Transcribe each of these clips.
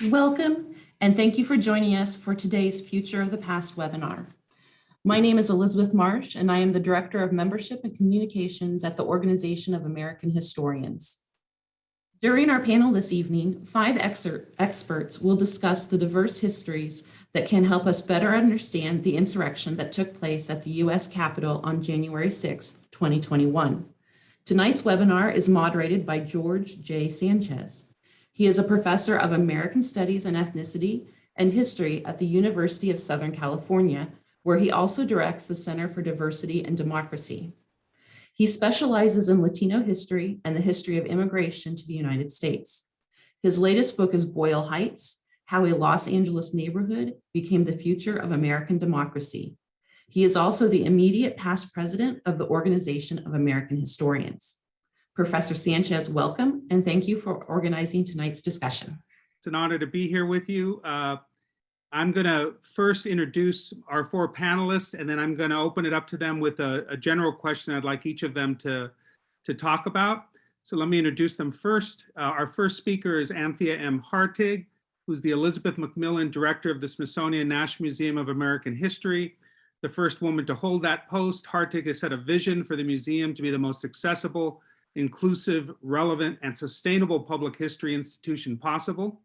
Welcome, and thank you for joining us for today's Future of the Past webinar. My name is Elizabeth Marsh, and I am the Director of Membership and Communications at the Organization of American Historians. During our panel this evening, 5 experts will discuss the diverse histories that can help us better understand the insurrection that took place at the U.S. Capitol on January 6, 2021. Tonight's webinar is moderated by George J. Sanchez. He is a professor of American Studies and Ethnicity and History at the University of Southern California, where he also directs the Center for Diversity and Democracy. He specializes in Latino history and the history of immigration to the United States. His latest book is Boyle Heights: How a Los Angeles Neighborhood Became the Future of American Democracy. He is also the immediate past president of the Organization of American Historians. Professor Sanchez, welcome, and thank you for organizing tonight's discussion. It's an honor to be here with you. I'm going to first introduce our 4 panelists, and then I'm going to open it up to them with a general question I'd like each of them to talk about. So let me introduce them first. Our first speaker is Anthea M. Hartig, who's the Elizabeth Mclean Director of the Smithsonian National Museum of American History. The first woman to hold that post, Hartig has set a vision for the museum to be the most accessible, inclusive, relevant, and sustainable public history institution possible.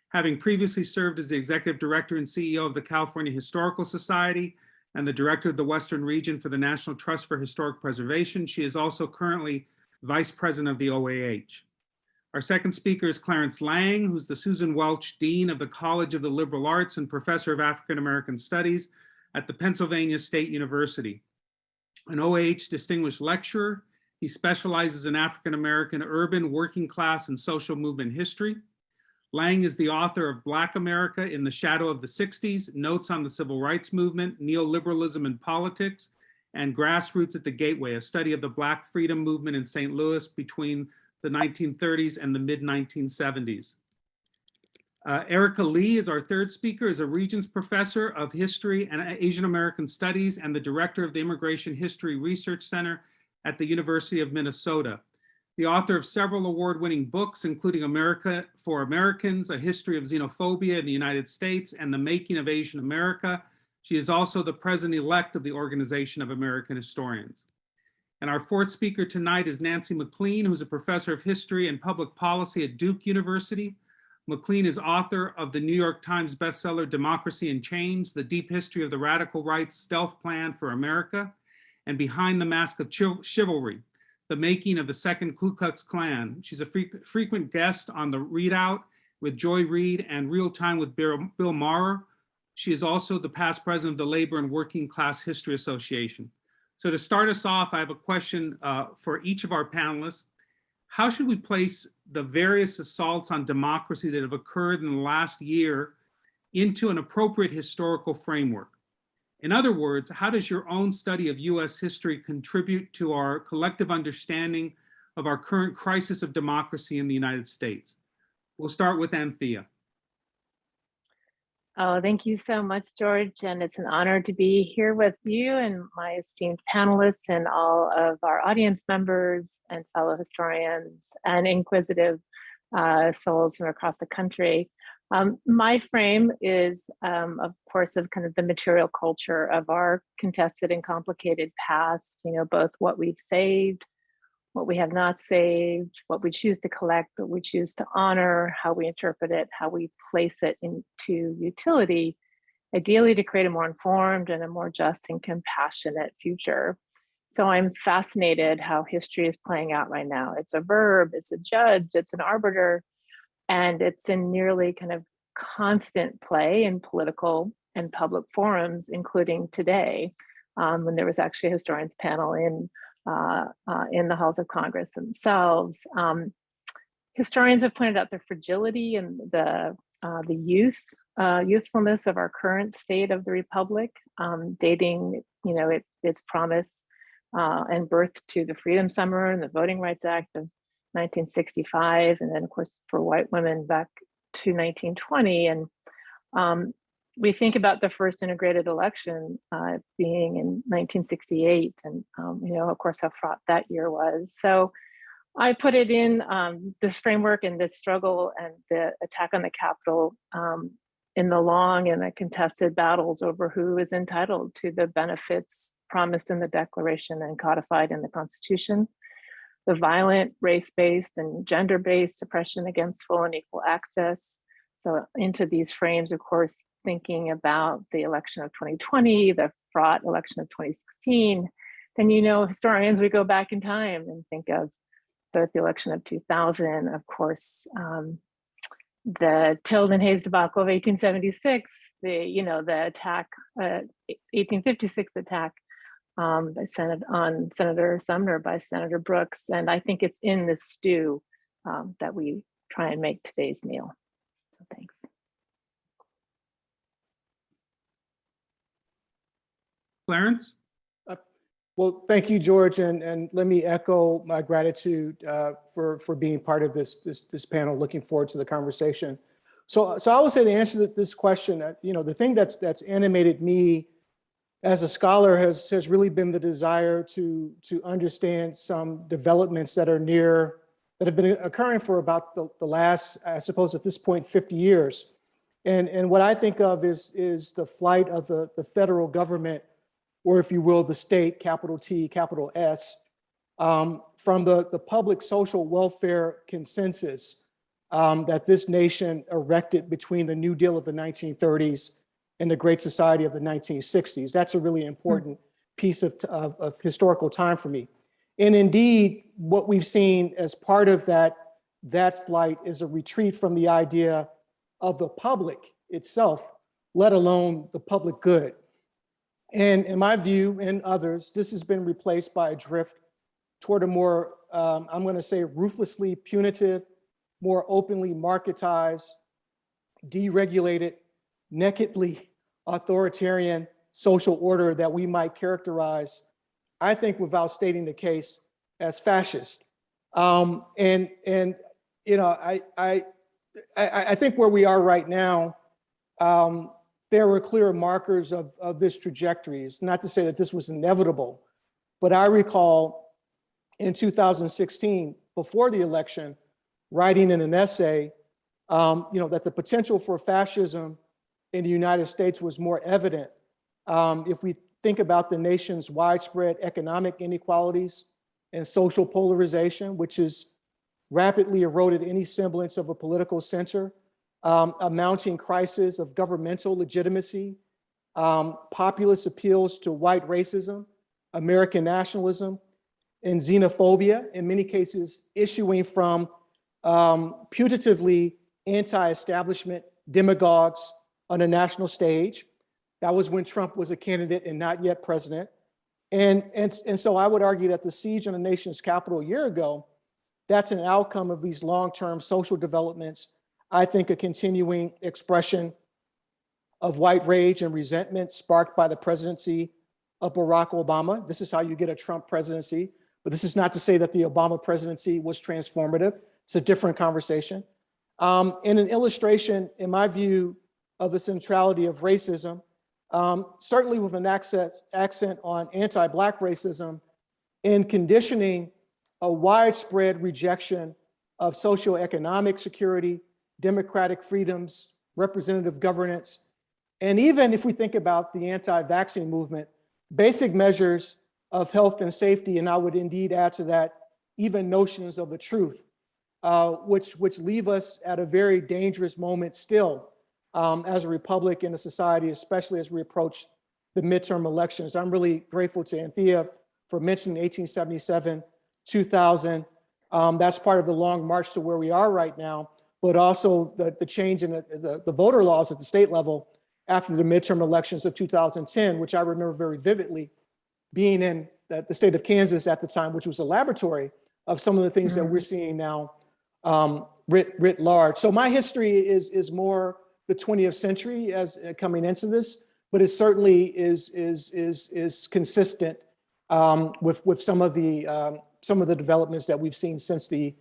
Having previously served as the Executive Director and CEO of the California Historical Society and the Director of the Western Region for the National Trust for Historic Preservation, she is also currently Vice President of the OAH. Our second speaker is Clarence Lang, who's the Susan Welch Dean of the College of the Liberal Arts and Professor of African American Studies at the Pennsylvania State University. An OAH Distinguished Lecturer, he specializes in African American urban, working class, and social movement history. Lang is the author of Black America in the Shadow of the 60s, Notes on the Civil Rights Movement, Neoliberalism in Politics, and Grassroots at the Gateway, a study of the Black freedom movement in St. Louis between the 1930s and the mid-1970s. Erica Lee is our third speaker, is a Regents Professor of History and Asian American Studies and the Director of the Immigration History Research Center at the University of Minnesota. The author of several award-winning books, including America for Americans, A History of Xenophobia in the United States, and The Making of Asian America. She is also the president-elect of the Organization of American Historians. And our fourth speaker tonight is Nancy Mclean, who's a professor of history and public policy at Duke University. Mclean is author of the New York Times bestseller, Democracy in Chains, The Deep History of the Radical Right's Stealth Plan for America, and Behind the Mask of Chivalry, The Making of the Second Ku Klux Klan. She's a frequent guest on The Readout with Joy Reid and Real Time with Bill Maurer. She is also the past president of the Labor and Working Class History Association. So to start us off, I have a question for each of our panelists. How should we place the various assaults on democracy that have occurred in the last year into an appropriate historical framework? In other words, how does your own study of US history contribute to our collective understanding of our current crisis of democracy in the United States? We'll start with Anthea. Oh, thank you so much, George. And it's an honor to be here with you and my esteemed panelists and all of our audience members and fellow historians and inquisitive souls from across the country. My frame is, of course, of kind of the material culture of our contested and complicated past, both what we've saved, what we have not saved, what we choose to collect, what we choose to honor, how we interpret it, how we place it into utility, ideally to create a more informed and a more just and compassionate future. So I'm fascinated how history is playing out right now. It's a verb, it's a judge, it's an arbiter, and it's in nearly kind of constant play in political and public forums, including today, when there was actually a historians panel in the halls of Congress themselves. Historians have pointed out the fragility and the youthfulness of our current state of the republic, dating, its promise and birth to the Freedom Summer and the Voting Rights Act of 1965, and then of course for white women back to 1920. And we think about the first integrated election being in 1968, and of course how fraught that year was. So I put it in this framework and this struggle and the attack on the Capitol in the long and the contested battles over who is entitled to the benefits promised in the Declaration and codified in the Constitution, the violent race-based and gender-based oppression against full and equal access. So into these frames, of course, thinking about the election of 2020, the fraught election of 2016, then, you know, historians, we go back in time and think of both the election of 2000, of course, the Tilden Hayes debacle of 1876, the attack, 1856 attack on Senator Sumner by Senator Brooks. And I think it's in this stew that we try and make today's meal. So thanks. Clarence? Well, thank you, George, and let me echo my gratitude for being part of this panel. Looking forward to the conversation. So I would say to answer this question, the thing that's animated me as a scholar has really been the desire to understand some developments that have been occurring for about the last, I suppose at this point, 50 years. And what I think of is the flight of the federal government, or if you will, the state, capital T, capital S, from the public social welfare consensus that this nation erected between the New Deal of the 1930s and the Great Society of the 1960s. That's a really important piece of historical time for me. And indeed, what we've seen as part of that flight is a retreat from the idea of the public itself, let alone the public good. And in my view and others, this has been replaced by a drift toward a more, I'm going to say, ruthlessly punitive, more openly marketized, deregulated, nakedly authoritarian social order that we might characterize, I think, without stating the case, as fascist. I think where we are right now, there were clear markers of this trajectory. It's not to say that this was inevitable, but I recall in 2016, before the election, writing in an essay, that the potential for fascism in the United States was more evident if we think about the nation's widespread economic inequalities and social polarization, which has rapidly eroded any semblance of a political center, a mounting crisis of governmental legitimacy, populist appeals to white racism, American nationalism, and xenophobia, in many cases issuing from putatively anti-establishment demagogues on a national stage. That was when Trump was a candidate and not yet president. And so I would argue that the siege on the nation's capital a year ago, that's an outcome of these long-term social developments. I think a continuing expression of white rage and resentment sparked by the presidency of Barack Obama. This is how you get a Trump presidency, but this is not to say that the Obama presidency was transformative. It's a different conversation. And an illustration, in my view, of the centrality of racism, certainly with an accent on anti-Black racism, in conditioning a widespread rejection of socioeconomic security, democratic freedoms, representative governance, and even if we think about the anti-vaccine movement, basic measures of health and safety, and I would indeed add to that even notions of the truth, which leave us at a very dangerous moment still as a republic and a society, especially as we approach the midterm elections. I'm really grateful to Anthea for mentioning 1877, 2000. That's part of the long march to where we are right now, but also the change in the voter laws at the state level after the midterm elections of 2010, which I remember very vividly being in the state of Kansas at the time, which was a laboratory of some of the things that we're seeing now writ large. So my history is more the 20th century as coming into this, but it certainly is consistent with some of the developments that we've seen since the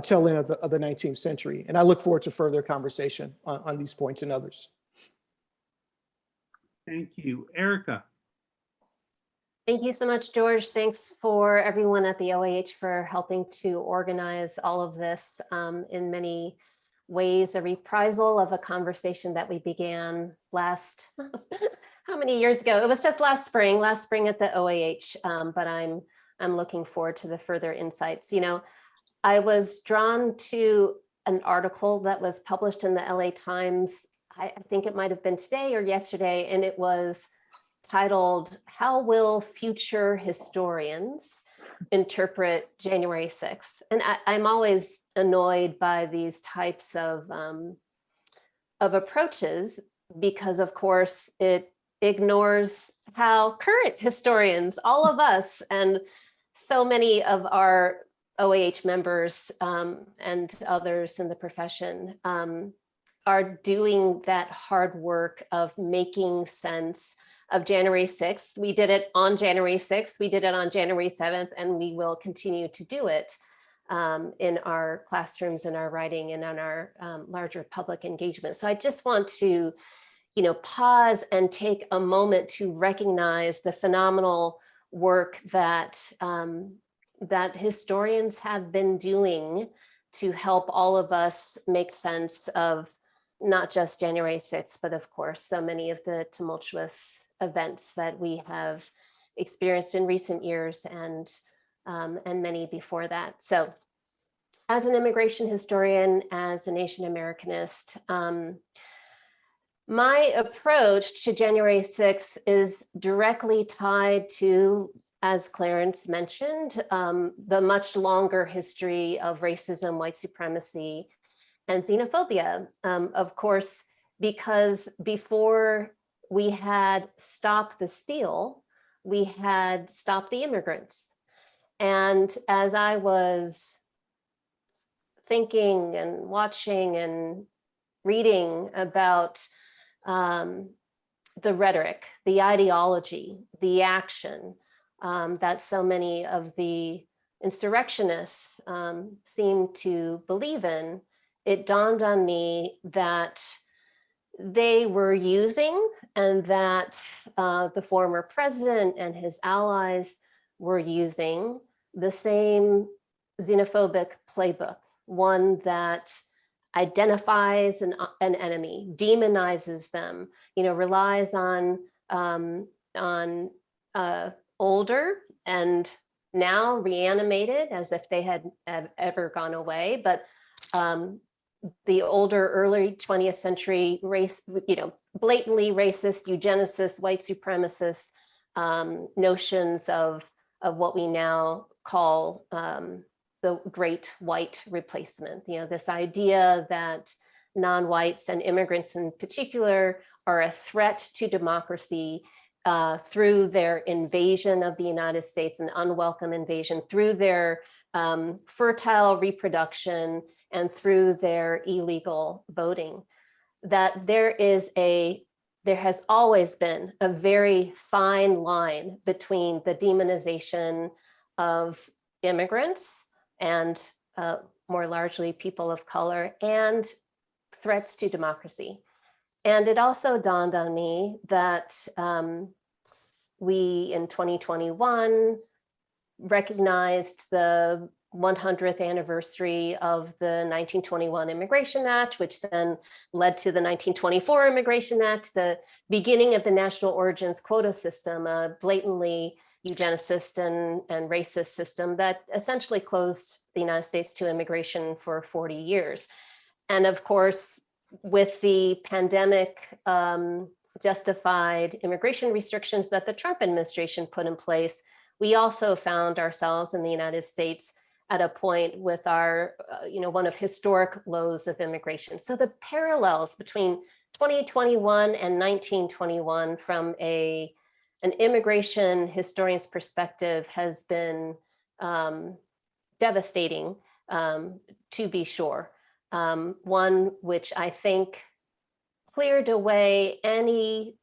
tail end of the 19th century. And I look forward to further conversation on these points and others. Thank you. Erica. Thank you so much, George. Thanks for everyone at the OAH for helping to organize all of this, in many ways, a reprisal of a conversation that we began last, how many years ago? It was just last spring at the OAH, but I'm looking forward to the further insights. You know, I was drawn to an article that was published in the LA Times. I think it might have been today or yesterday, and it was titled, "How Will Future Historians Interpret January 6th?" And I'm always annoyed by these types of approaches because, of course, it ignores how current historians, all of us, and so many of our OAH members and others in the profession are doing that hard work of making sense of January 6th. We did it on January 6th, we did it on January 7th, and we will continue to do it in our classrooms, in our writing, and on our larger public engagement. So I just want to, you know, pause and take a moment to recognize the phenomenal work that that historians have been doing to help all of us make sense of not just January 6th, but of course, so many of the tumultuous events that we have experienced in recent years and many before that. So as an immigration historian, as a Nation Americanist, my approach to January 6th is directly tied to, as Clarence mentioned, the much longer history of racism, white supremacy, and xenophobia. Of course, because before we had Stop the Steal, we had Stop the Immigrants. And as I was thinking and watching and reading about the rhetoric, the ideology, the action that so many of the insurrectionists seem to believe in, it dawned on me that they were using, and that the former president and his allies were using, the same xenophobic playbook, one that identifies an enemy, demonizes them, you know, relies on older and now reanimated as if they had ever gone away, but the older early 20th century race, you know, blatantly racist, eugenicist, white supremacist notions of what we now call the great white replacement. You know, this idea that non-whites and immigrants in particular are a threat to democracy through their invasion of the United States, an unwelcome invasion, through their fertile reproduction, and through their illegal voting. That there has always been a very fine line between the demonization of immigrants and more largely people of color, and threats to democracy. And it also dawned on me that we in 2021 recognized the 100th anniversary of the 1921 Immigration Act, which then led to the 1924 Immigration Act, the beginning of the national origins quota system, a blatantly eugenicist and racist system that essentially closed the United States to immigration for 40 years. And of course, with the pandemic justified immigration restrictions that the Trump administration put in place, we also found ourselves in the United States at a point with our, one of historic lows of immigration. So the parallels between 2021 and 1921 from an immigration historian's perspective has been devastating, to be sure. One which I think cleared away any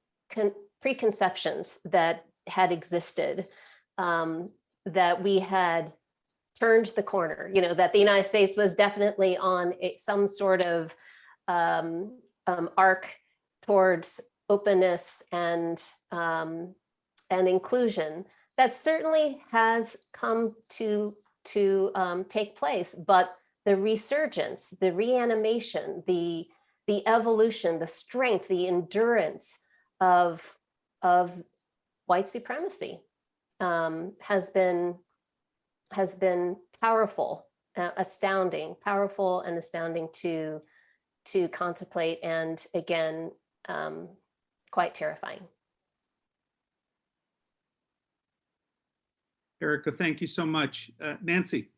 preconceptions that had existed, that we had turned the corner, that the United States was definitely on some sort of arc towards openness and inclusion, that certainly has come to take place, but the resurgence, the reanimation, the evolution, the strength, the endurance of white supremacy has been powerful, astounding, powerful and astounding to contemplate, and again, quite terrifying. Erica, thank you so much. Nancy.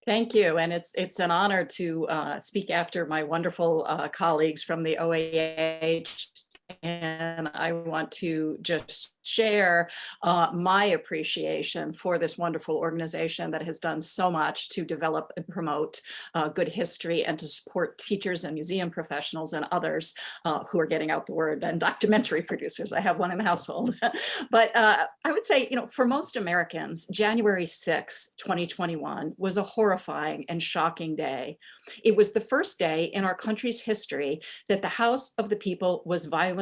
Thank you, and it's an honor to speak after my wonderful colleagues from the OAH. And I want to just share my appreciation for this wonderful organization that has done so much to develop and promote good history, and to support teachers and museum professionals and others who are getting out the word, and documentary producers. I have one in the household. But I would say, for most Americans, January 6, 2021 was a horrifying and shocking day. It was the first day in our country's history that the House of the People was violently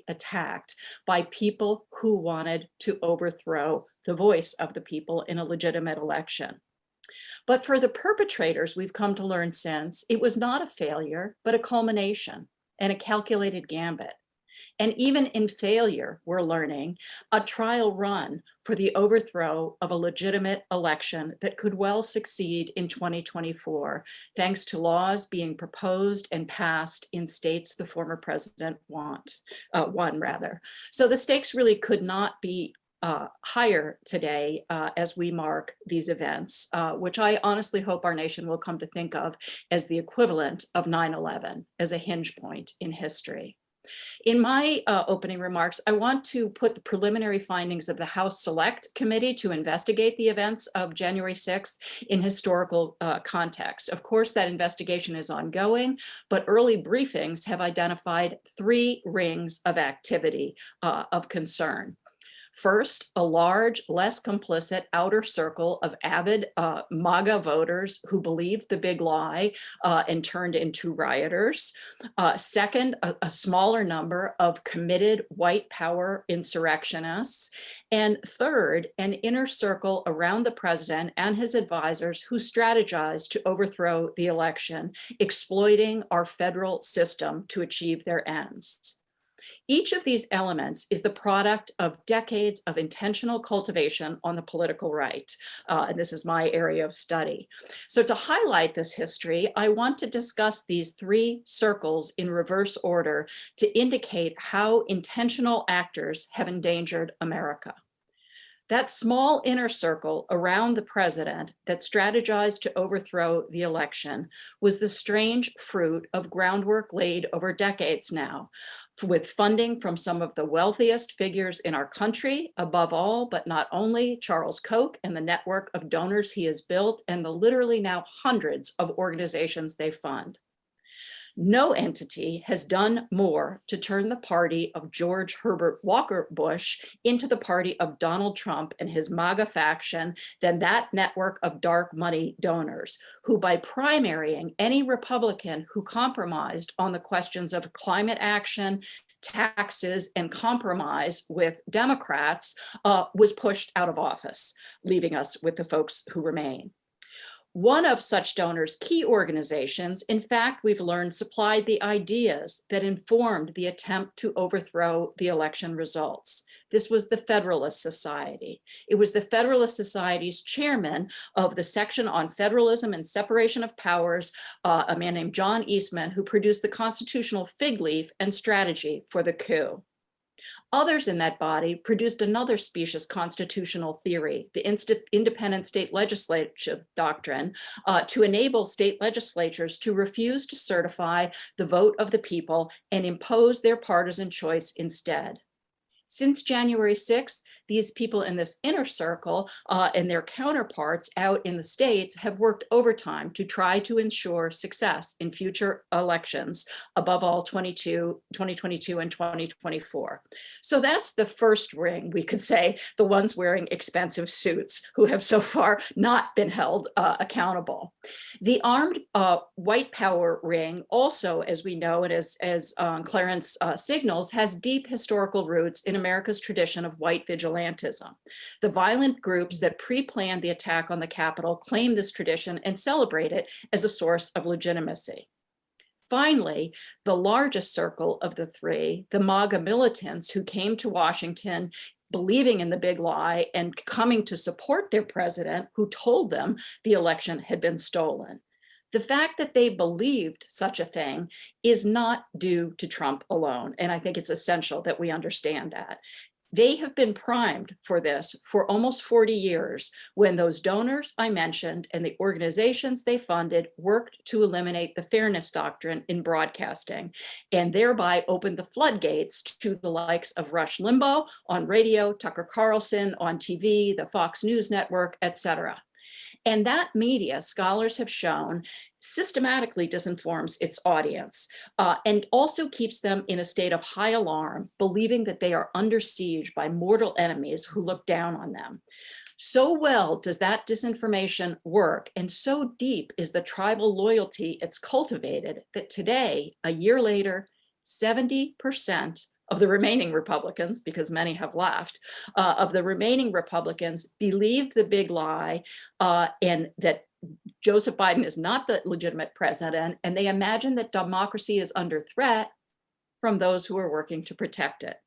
attacked by people who wanted to overthrow the voice of the people in a legitimate election. But for the perpetrators, we've come to learn since, it was not a failure, but a culmination and a calculated gambit. And even in failure, we're learning, a trial run for the overthrow of a legitimate election that could well succeed in 2024, thanks to laws being proposed and passed in states the former president won. So the stakes really could not be higher today as we mark these events, which I honestly hope our nation will come to think of as the equivalent of 9/11, as a hinge point in history. In my opening remarks, I want to put the preliminary findings of the House Select Committee to investigate the events of January 6th in historical context. Of course, that investigation is ongoing, but early briefings have identified 3 rings of activity of concern. First, a large, less complicit outer circle of avid MAGA voters who believed the big lie and turned into rioters. Second, a smaller number of committed white power insurrectionists. And third, an inner circle around the president and his advisors who strategized to overthrow the election, exploiting our federal system to achieve their ends. Each of these elements is the product of decades of intentional cultivation on the political right. And this is my area of study. So to highlight this history, I want to discuss these 3 circles in reverse order to indicate how intentional actors have endangered America. That small inner circle around the president that strategized to overthrow the election was the strange fruit of groundwork laid over decades now, with funding from some of the wealthiest figures in our country, above all, but not only, Charles Koch and the network of donors he has built, and the literally now hundreds of organizations they fund. No entity has done more to turn the party of George Herbert Walker Bush into the party of Donald Trump and his MAGA faction than that network of dark money donors, who by primarying any Republican who compromised on the questions of climate action, taxes, and compromise with Democrats was pushed out of office, leaving us with the folks who remain. One of such donors' key organizations, in fact, we've learned, supplied the ideas that informed the attempt to overthrow the election results. This was the Federalist Society. It was the Federalist Society's chairman of the section on federalism and separation of powers, a man named John Eastman, who produced the constitutional fig leaf and strategy for the coup. Others in that body produced another specious constitutional theory, the independent state legislative doctrine, to enable state legislatures to refuse to certify the vote of the people and impose their partisan choice instead. Since January 6th, these people in this inner circle and their counterparts out in the states have worked overtime to try to ensure success in future elections, above all 2022 and 2024. So that's the first ring, we could say, the ones wearing expensive suits who have so far not been held accountable. The armed white power ring also, as we know, and as Clarence signals, has deep historical roots in America's tradition of white vigilante vigilantism. The violent groups that pre-planned the attack on the Capitol claim this tradition and celebrate it as a source of legitimacy. Finally, the largest circle of the three, the MAGA militants who came to Washington believing in the big lie and coming to support their president who told them the election had been stolen. The fact that they believed such a thing is not due to Trump alone. And I think it's essential that we understand that. They have been primed for this for almost 40 years when those donors I mentioned and the organizations they funded worked to eliminate the fairness doctrine in broadcasting and thereby opened the floodgates to the likes of Rush Limbaugh on radio, Tucker Carlson on TV, the Fox News Network, etc. And that media, scholars have shown, systematically disinforms its audience and also keeps them in a state of high alarm, believing that they are under siege by mortal enemies who look down on them. So well does that disinformation work, and so deep is the tribal loyalty it's cultivated that today, a year later, 70% of the remaining Republicans, because many have left, of the remaining Republicans believed the big lie and that Joseph Biden is not the legitimate president, and they imagine that democracy is under threat from those who are working to protect it.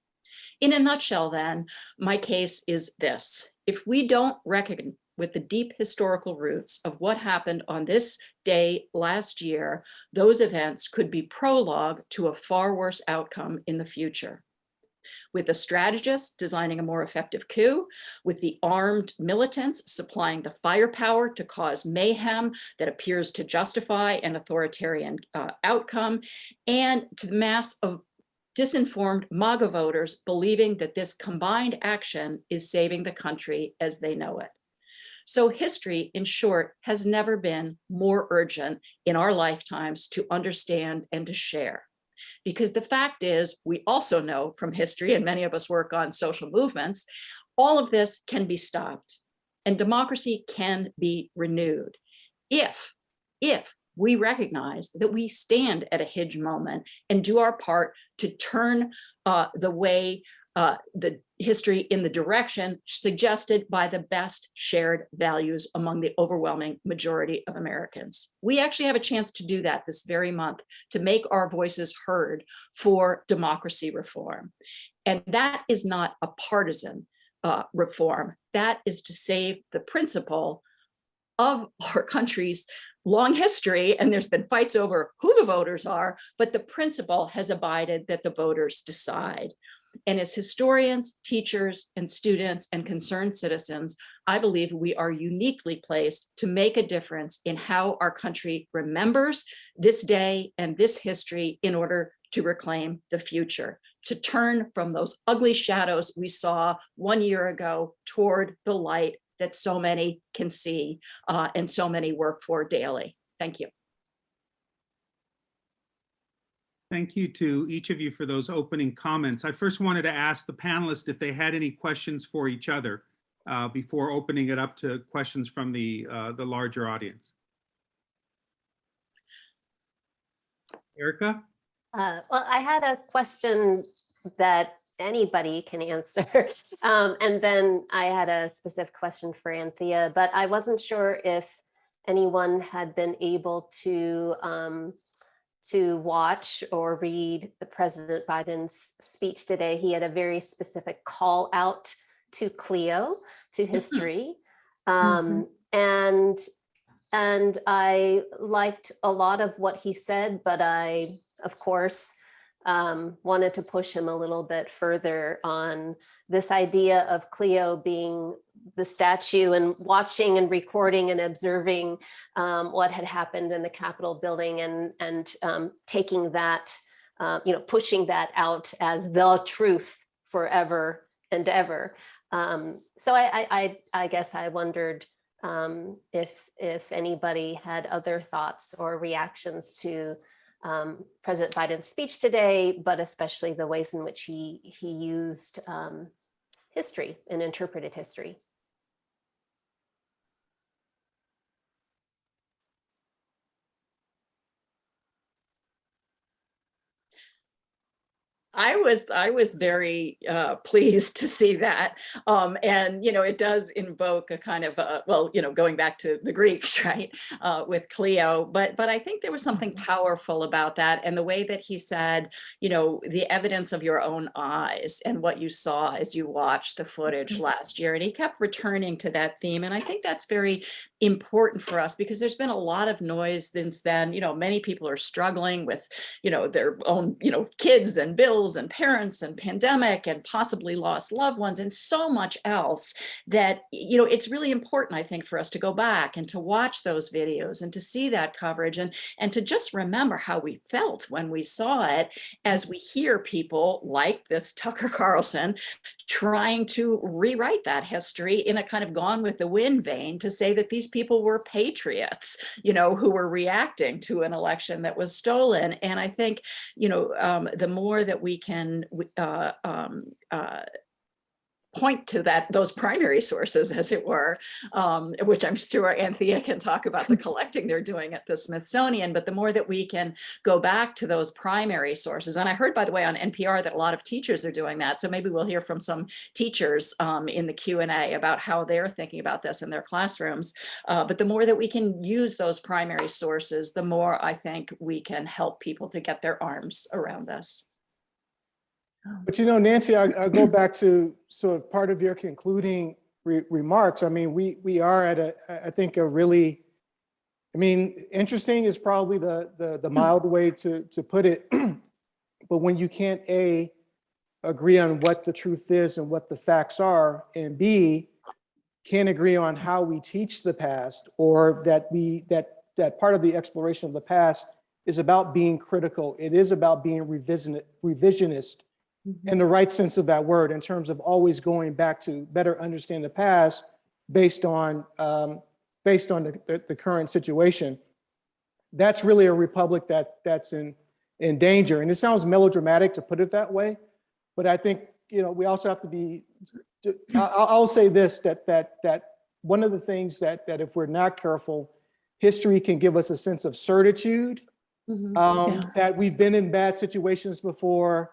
In a nutshell, then, my case is this. If we don't reckon with the deep historical roots of what happened on this day last year, those events could be prologue to a far worse outcome in the future. With the strategists designing a more effective coup, with the armed militants supplying the firepower to cause mayhem that appears to justify an authoritarian outcome, and to the mass of disinformed MAGA voters believing that this combined action is saving the country as they know it. So history, in short, has never been more urgent in our lifetimes to understand and to share. Because the fact is, we also know from history, and many of us work on social movements, all of this can be stopped and democracy can be renewed if we recognize that we stand at a hinge moment and do our part to turn the history in the direction suggested by the best shared values among the overwhelming majority of Americans. We actually have a chance to do that this very month, to make our voices heard for democracy reform. And that is not a partisan reform. That is to save the principle of our country's long history, and there's been fights over who the voters are, but the principle has abided that the voters decide. And as historians, teachers, and students, and concerned citizens, I believe we are uniquely placed to make a difference in how our country remembers this day and this history in order to reclaim the future, to turn from those ugly shadows we saw 1 year ago toward the light that so many can see and so many work for daily. Thank you. Thank you to each of you for those opening comments. I first wanted to ask the panelists if they had any questions for each other before opening it up to questions from the larger audience. Erica? Well, I had a question that anybody can answer. And then I had a specific question for Anthea, but I wasn't sure if anyone had been able to watch or read the President Biden's speech today. He had a very specific call out to Cleo, to history. And I liked a lot of what he said, but I, of course, wanted to push him a little bit further on this idea of Cleo being the statue and watching and recording and observing what had happened in the Capitol building and taking that, pushing that out as the truth forever and ever. So I guess I wondered if anybody had other thoughts or reactions to President Biden's speech today, but especially the ways in which he used history and interpreted history. I was very pleased to see that, and it does invoke a kind of well, going back to the Greeks, right, with Cleo. But I think there was something powerful about that, and the way that he said, the evidence of your own eyes and what you saw as you watched the footage last year, and he kept returning to that theme, and I think that's very important for us because there's been a lot of noise since then. Many people are struggling with their own kids and bills and parents and pandemic and possibly lost loved ones and so much else that it's really important, I think, for us to go back and to watch those videos and to see that coverage and to just remember how we felt when we saw it, as we hear people like this Tucker Carlson trying to rewrite that history in a kind of Gone with the Wind vein to say that these people were patriots, who were reacting to an election that was stolen. And I think, the more that we can point to those primary sources, as it were, which I'm sure Anthea can talk about the collecting they're doing at the Smithsonian, but the more that we can go back to those primary sources. And I heard, by the way, on NPR that a lot of teachers are doing that. So maybe we'll hear from some teachers in the Q&A about how they're thinking about this in their classrooms. But the more that we can use those primary sources, the more I think we can help people to get their arms around this. But Nancy, I'll go back to sort of part of your concluding remarks. I mean, we are at I think a really, interesting is probably the mild way to put it. But when you can't agree on what the truth is and what the facts are, and B, can't agree on how we teach the past, or that part of the exploration of the past is about being critical. It is about being revisionist. In the right sense of that word, in terms of always going back to better understand the past based on the current situation. That's really a republic that's in danger. And it sounds melodramatic to put it that way, but I think we also have to be. I'll say this: that one of the things that if we're not careful, history can give us a sense of certitude, that we've been in bad situations before.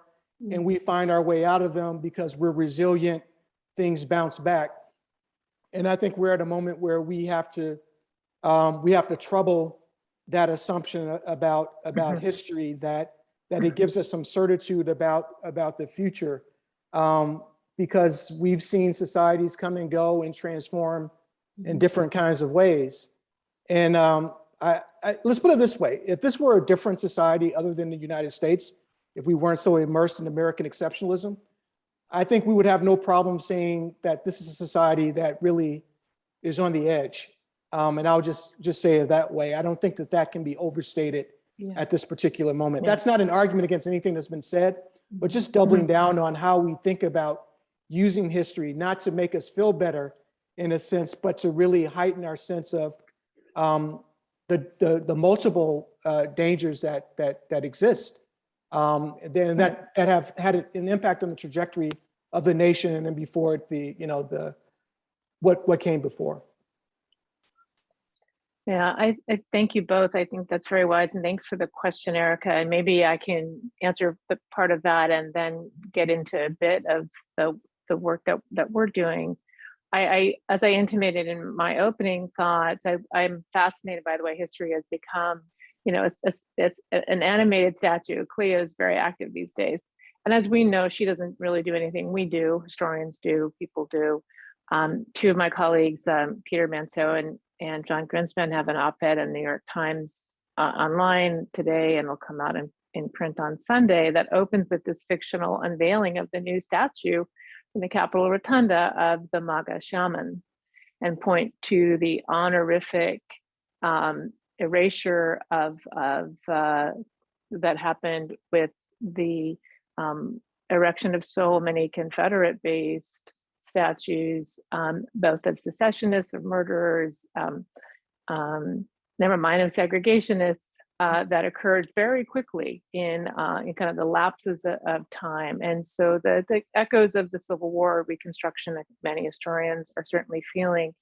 And we find our way out of them because we're resilient, things bounce back. And I think we're at a moment where we have to trouble that assumption about history, that it gives us some certitude about the future, because we've seen societies come and go and transform in different kinds of ways. And let's put it this way: if this were a different society other than the United States, if we weren't so immersed in American exceptionalism, I think we would have no problem saying that this is a society that really is on the edge. And I'll just say it that way. I don't think that can be overstated at this particular moment. That's not an argument against anything that's been said, but just doubling down on how we think about using history, not to make us feel better in a sense, but to really heighten our sense of the multiple dangers that exist. Then that have had an impact on the trajectory of the nation, and then before it, what came before. Yeah, I thank you both. I think that's very wise, and thanks for the question, Erica. And maybe I can answer the part of that and then get into a bit of the work that we're doing. As I intimated in my opening thoughts, I'm fascinated by the way history has become. It's an animated statue. Cleo is very active these days. And as we know, she doesn't really do anything we do, historians do, people do. Two of my colleagues, Peter Manseau and John Grinspan, have an op-ed in the New York Times online today, and will come out in print on Sunday, that opens with this fictional unveiling of the new statue in the Capitol Rotunda of the MAGA shaman, and point to the honorific erasure of that happened with the erection of so many Confederate-based statues, both of secessionists, of murderers, never mind of segregationists, that occurred very quickly in kind of the lapses of time. And so the echoes of the Civil War, Reconstruction, that many historians are certainly feeling.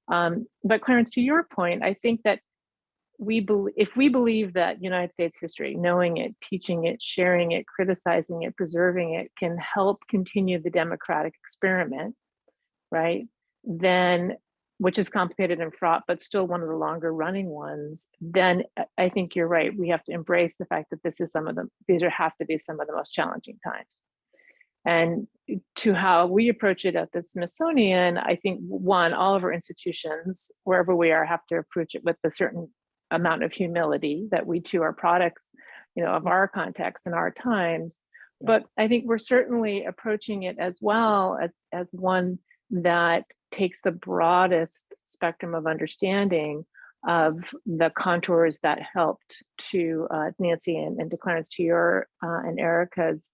But Clarence, to your point, I think that if we believe that United States history, knowing it, teaching it, sharing it, criticizing it, preserving it, can help continue the democratic experiment, right? Then, which is complicated and fraught, but still one of the longer running ones, then I think you're right. We have to embrace the fact that these have to be some of the most challenging times. And to how we approach it at the Smithsonian, I think one, all of our institutions, wherever we are, have to approach it with a certain amount of humility that we too are products, of our context and our times. But I think we're certainly approaching it as well as one that takes the broadest spectrum of understanding of the contours that helped to Nancy and to Clarence, to your and Erica's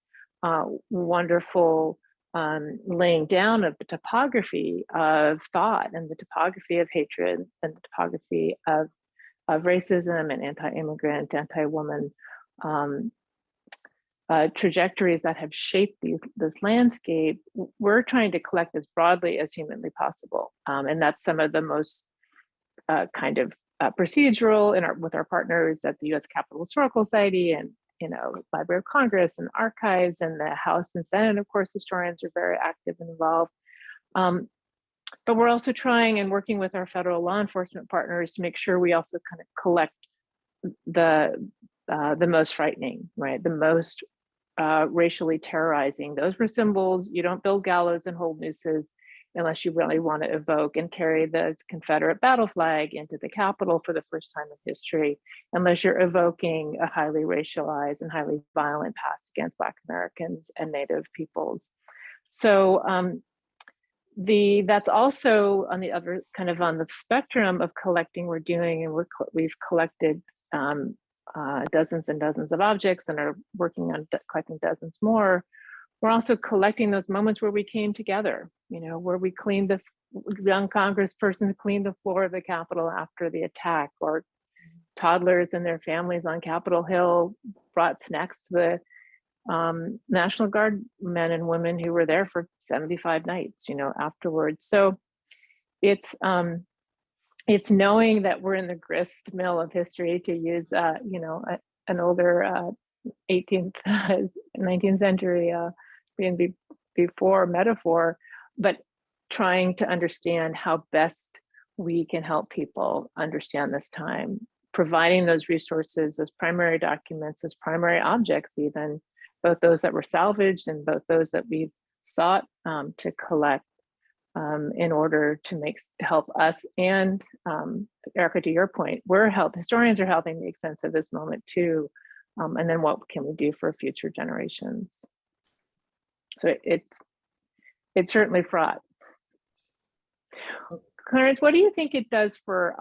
wonderful laying down of the topography of thought and the topography of hatred and the topography of racism and anti-immigrant, anti-woman trajectories that have shaped this landscape. We're trying to collect as broadly as humanly possible, and that's some of the most kind of procedural with our partners at the U.S. Capitol Historical Society and Library of Congress and archives, and the House and Senate, of course, historians are very active and involved. But we're also trying and working with our federal law enforcement partners to make sure we also kind of collect the most frightening, right? The most racially terrorizing. Those were symbols. You don't build gallows and hold nooses unless you really want to evoke and carry the Confederate battle flag into the Capitol for the first time in history, unless you're evoking a highly racialized and highly violent past against Black Americans and Native peoples. So that's also on the other kind of on the spectrum of collecting we're doing, and we've collected dozens and dozens of objects and are working on collecting dozens more. We're also collecting those moments where we came together, where we cleaned the young congresspersons cleaned the floor of the Capitol after the attack, or toddlers and their families on Capitol Hill brought snacks to the National Guard men and women who were there for 75 nights, afterwards. So it's knowing that we're in the grist mill of history, to use, an older 18th, 19th century before metaphor, but trying to understand how best we can help people understand this time, providing those resources as primary documents, as primary objects, even both those that were salvaged and both those that we've sought to collect in order to help us. And Erica, to your point, historians are helping make sense of this moment too. And then what can we do for future generations? So it's certainly fraught. Clarence, what do you think it does for,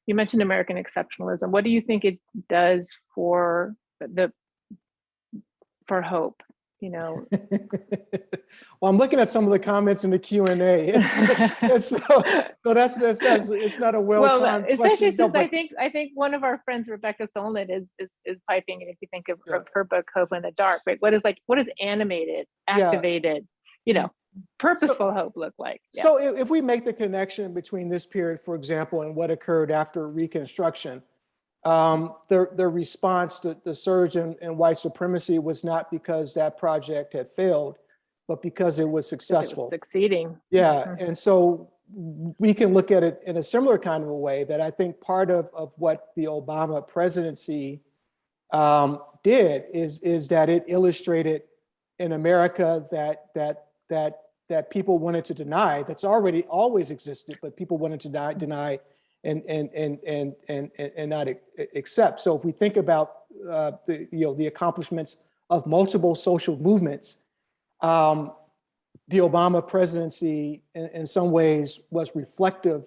you mentioned American exceptionalism. What do you think it does for hope? Well, I'm looking at some of the comments in the Q&A. So that's it's not a well-timed especially question. Since I think one of our friends, Rebecca Solnit, is piping in. If you think of her book Hope in the Dark, right? What is animated, activated, purposeful hope look like? Yeah. So if we make the connection between this period, for example, and what occurred after Reconstruction, the response to the surge in white supremacy was not because that project had failed, but because it was successful. It was succeeding. Yeah, Mm-hmm. and so we can look at it in a similar kind of a way, that I think part of what the Obama presidency did is that it illustrated in America that people wanted to deny, that's already always existed, but people wanted to deny and not accept. So if we think about the accomplishments of multiple social movements, the Obama presidency in some ways was reflective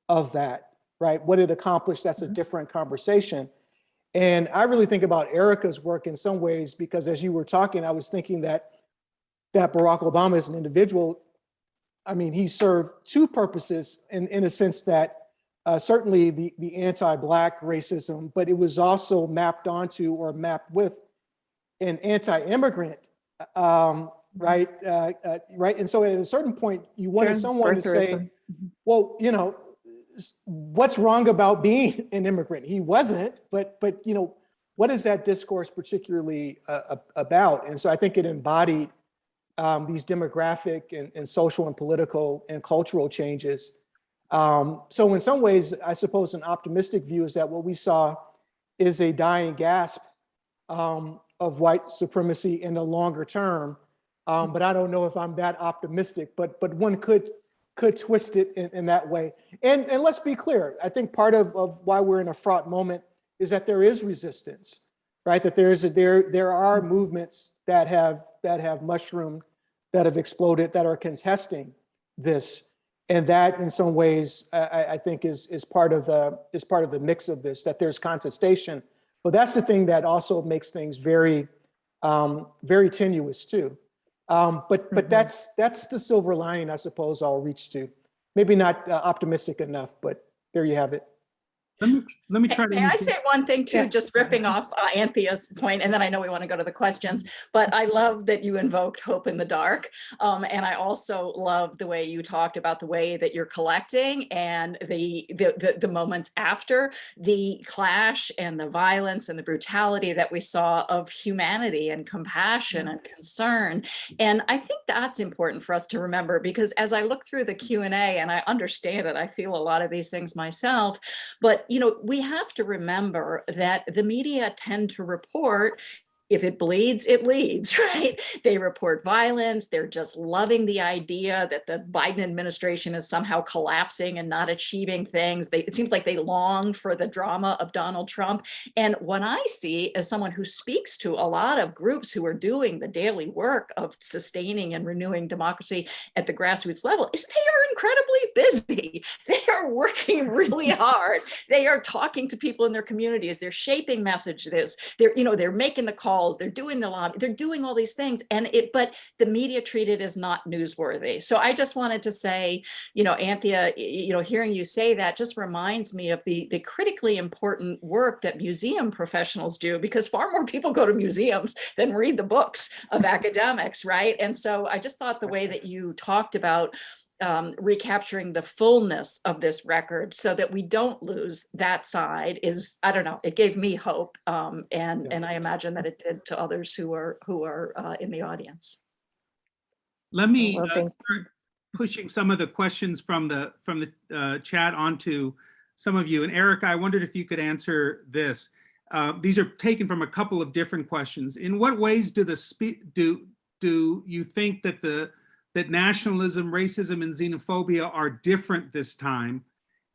of that, right? What it accomplished, that's a different conversation. And I really think about Erica's work in some ways, because as you were talking, I was thinking that Barack Obama as an individual, I mean, he served two purposes in a sense that certainly the anti-Black racism, but it was also mapped onto or mapped with an anti-immigrant, right? Right. And so at a certain point, you wanted someone to say, well, what's wrong about being an immigrant? He wasn't, but you know, what is that discourse particularly about? And so I think it embodied these demographic and social and political and cultural changes. So in some ways, I suppose an optimistic view is that what we saw is a dying gasp of white supremacy in the longer term. But I don't know if I'm that optimistic, but one could twist it in that way. And let's be clear, I think part of why we're in a fraught moment is that there is resistance, right? That there are movements that have mushroomed, that have exploded, that are contesting this. And that in some ways, I think is part of the mix of this, that there's contestation. But that's the thing that also makes things very, very tenuous too. But that's the silver lining, I suppose, I'll reach to. Maybe not optimistic enough, but there you have it. Let me try to. May I say one thing too, Yeah. just riffing off Anthea's point, and then I know we want to go to the questions, but I love that you invoked hope in the dark. And I also love the way you talked about the way that you're collecting and the moments after the clash and the violence and the brutality that we saw of humanity and compassion and concern. And I think that's important for us to remember, because as I look through the Q&A, and I understand it, I feel a lot of these things myself, but you know, we have to remember that the media tend to report, if it bleeds, it leads, right? They report violence. They're just loving the idea that the Biden administration is somehow collapsing and not achieving things. It seems like they long for the drama of Donald Trump. And what I see as someone who speaks to a lot of groups who are doing the daily work of sustaining and renewing democracy at the grassroots level is they are incredibly busy. They are working really hard. They are talking to people in their communities. They're shaping messages. They're making the calls. They're doing the lobby, they're doing all these things, but the media treat it as not newsworthy. So I just wanted to say, Anthea, hearing you say that just reminds me of the critically important work that museum professionals do, because far more people go to museums than read the books of academics, right? And so I just thought the way that you talked about recapturing the fullness of this record so that we don't lose that side is, I don't know, it gave me hope. And I imagine that it did to others who are in the audience. Let me start pushing some of the questions from the chat onto some of you. And Eric, I wondered if you could answer this. These are taken from a couple of different questions. In what ways do you think that nationalism, racism, and xenophobia are different this time?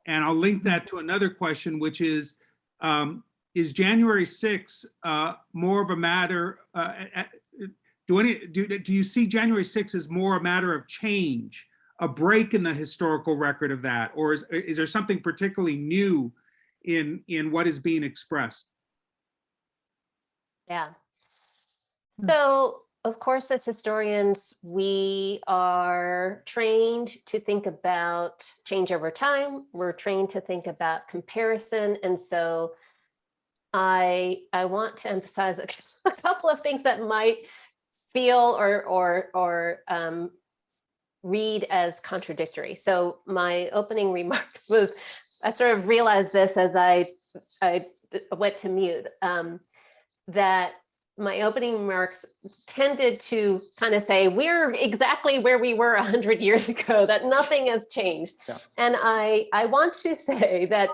And I'll link that to another question, which is January 6th more of a matter, do you see January 6th as more a matter of change, a break in the historical record of that? Or is there something particularly new in what is being expressed? Yeah. So, of course, as historians, we are trained to think about change over time. We're trained to think about comparison. And so I want to emphasize a couple of things that might feel or read as contradictory. So my opening remarks was, I sort of realized this as I went to mute, that my opening remarks tended to kind of say, we're exactly where we were 100 years ago, that nothing has changed. Yeah. And I want to say that,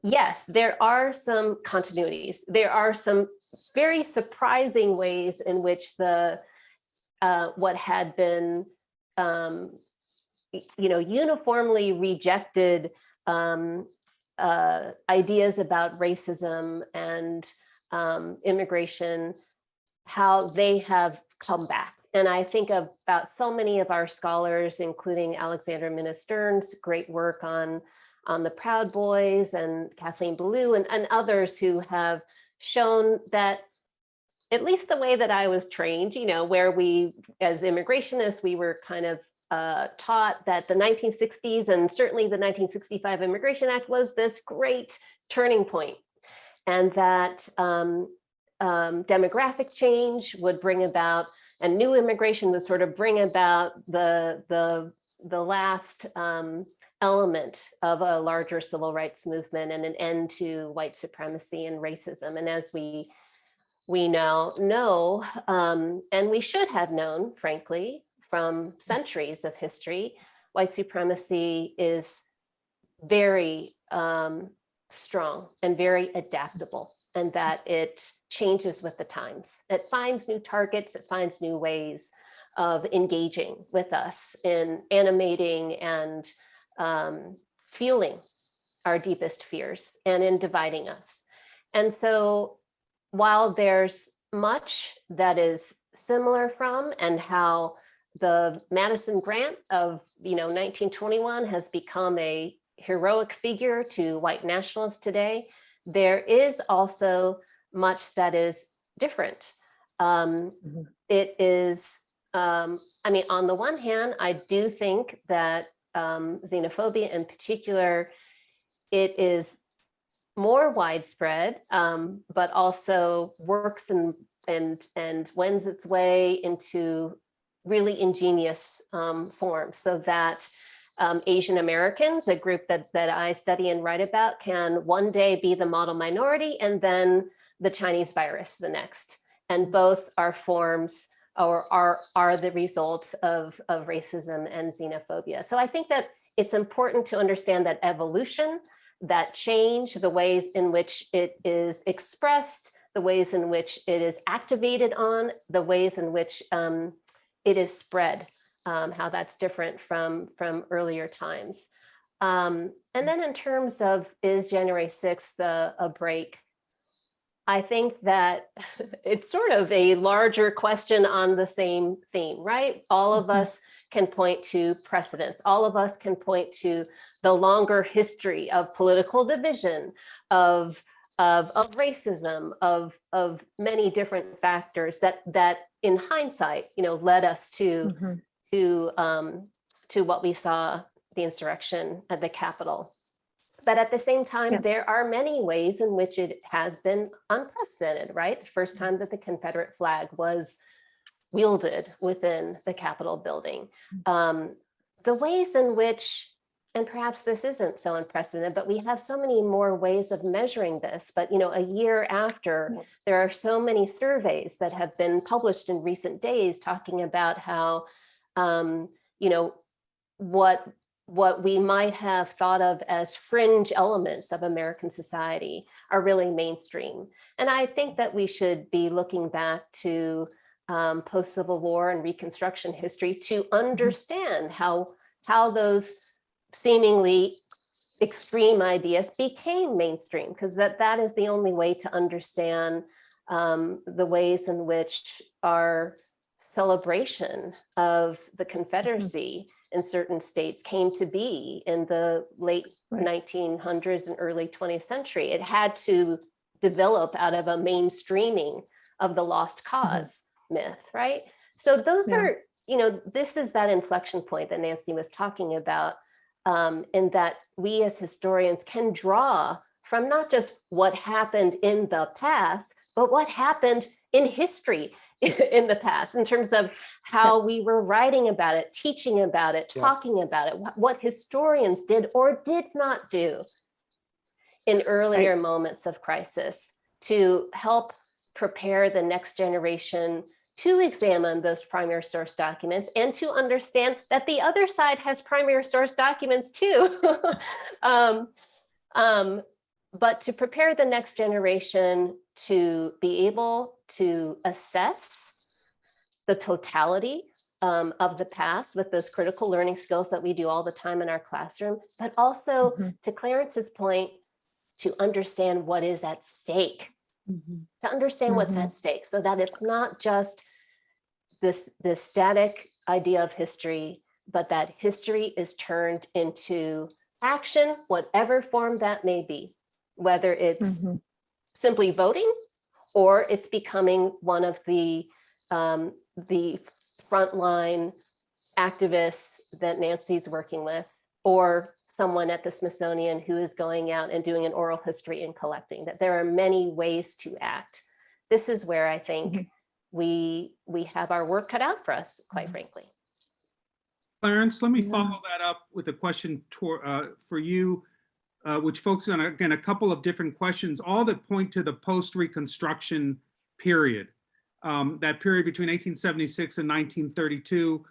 yes, there are some continuities. There are some very surprising ways in which what had been, uniformly rejected ideas about racism and immigration, how they have come back. And I think about so many of our scholars, including Alexander Minna-Stern's great work on the Proud Boys and Kathleen Belew and others who have shown that, at least the way that I was trained, where we, as immigrationists, we were kind of taught that the 1960s and certainly the 1965 Immigration Act was this great turning point. And that demographic change would bring about, and new immigration would sort of bring about the last element of a larger civil rights movement and an end to white supremacy and racism. And as we now know, and we should have known, frankly, from centuries of history, white supremacy is very strong and very adaptable, and that it changes with the times. It finds new targets, it finds new ways of engaging with us in animating and fueling our deepest fears and in dividing us. And so while there's much that is similar from, and how the Madison Grant of 1921 has become a heroic figure to white nationalists today, there is also much that is different. It is, I mean, on the one hand, I do think that xenophobia in particular, it is more widespread, but also works and wends its way into really ingenious forms, so that Asian Americans, a group that I study and write about, can one day be the model minority and then the Chinese virus the next. And both are forms or are the result of racism and xenophobia. So I think that it's important to understand that evolution, that change, the ways in which it is expressed, the ways in which it is activated on, the ways in which it is spread, how that's different from earlier times. And then in terms of, is January 6th a break? I think that it's sort of a larger question on the same theme, right? All of us can point to precedents. All of us can point to the longer history of political division, of racism, of many different factors that in hindsight, led us to what we saw, the insurrection at the Capitol. But at the same time, there are many ways in which it has been unprecedented, right? The first time that the Confederate flag was wielded within the Capitol building. The ways in which, and perhaps this isn't so unprecedented, but we have so many more ways of measuring this. But a year after, there are so many surveys that have been published in recent days talking about how, what we might have thought of as fringe elements of American society are really mainstream. And I think that we should be looking back to post-Civil War and Reconstruction history to understand how those seemingly extreme ideas became mainstream, because that is the only way to understand the ways in which our celebration of the Confederacy in certain states came to be in the late 1900s and early 20th century. It had to develop out of a mainstreaming of the lost cause myth, right? So those are, this is that inflection point that Nancy was talking about, in that we as historians can draw from not just what happened in the past, but what happened in history in the past, in terms of how we were writing about it, teaching about it, talking about it, what historians did or did not do in earlier moments of crisis to help prepare the next generation to examine those primary source documents and to understand that the other side has primary source documents too. But to prepare the next generation to be able to assess the totality of the past with those critical learning skills that we do all the time in our classroom, but also, to Clarence's point, to understand what is at stake, to understand what's at stake, so that it's not just this static idea of history, but that history is turned into action, whatever form that may be, whether it's simply voting or it's becoming one of the frontline activists that Nancy's working with, or someone at the Smithsonian who is going out and doing an oral history and collecting, that there are many ways to act. This is where I think we have our work cut out for us, quite frankly. Clarence, let me Yeah. follow that up with a question for you, which focuses on, again, a couple of different questions, all that point to the post-Reconstruction period, that period between 1876 and 1932,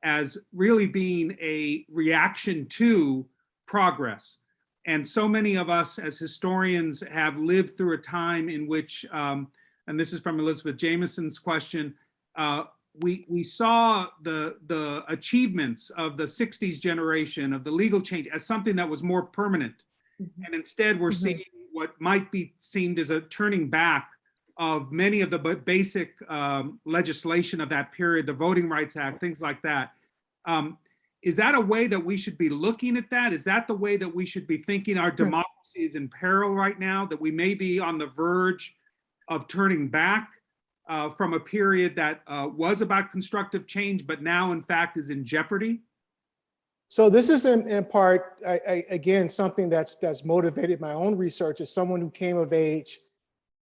as really being a reaction to progress. And so many of us as historians have lived through a time in which, and this is from Elizabeth Jameson's question, we saw the achievements of the 60s generation of the legal change as something that was more permanent. And instead we're seeing what might be seen as a turning back of many of the basic legislation of that period, the Voting Rights Act, things like that. Is that a way that we should be looking at that? Is that the way that we should be thinking our democracy is in peril right now, that we may be on the verge of turning back from a period that was about constructive change, but now in fact is in jeopardy? So this is in part, again, something that's motivated my own research as someone who came of age